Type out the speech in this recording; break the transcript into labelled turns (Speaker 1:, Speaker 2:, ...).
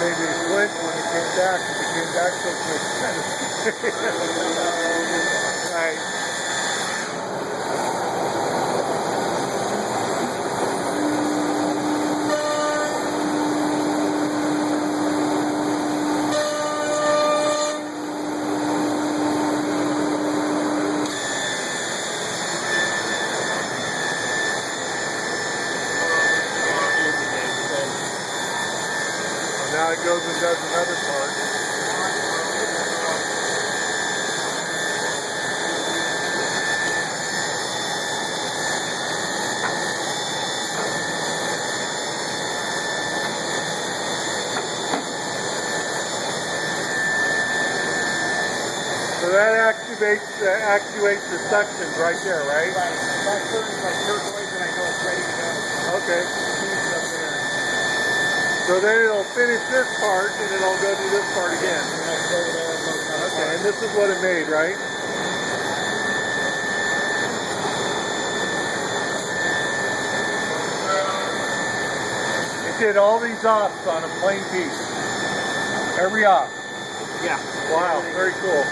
Speaker 1: made me flinch when it came back, because it came back so quick. Right. Now it goes and does another part. So that actuates the suctions right there, right?
Speaker 2: Right. If I turn my turquoise and I know it's ready to go.
Speaker 1: Okay.
Speaker 2: It's up there.
Speaker 1: So then it'll finish this part and it'll go to this part again.
Speaker 2: And I go over there and load another
Speaker 1: Okay,
Speaker 2: part.
Speaker 1: and this is what it made, right? It did all these offs on a plain piece. Every off.
Speaker 2: Yeah.
Speaker 1: Wow, very cool.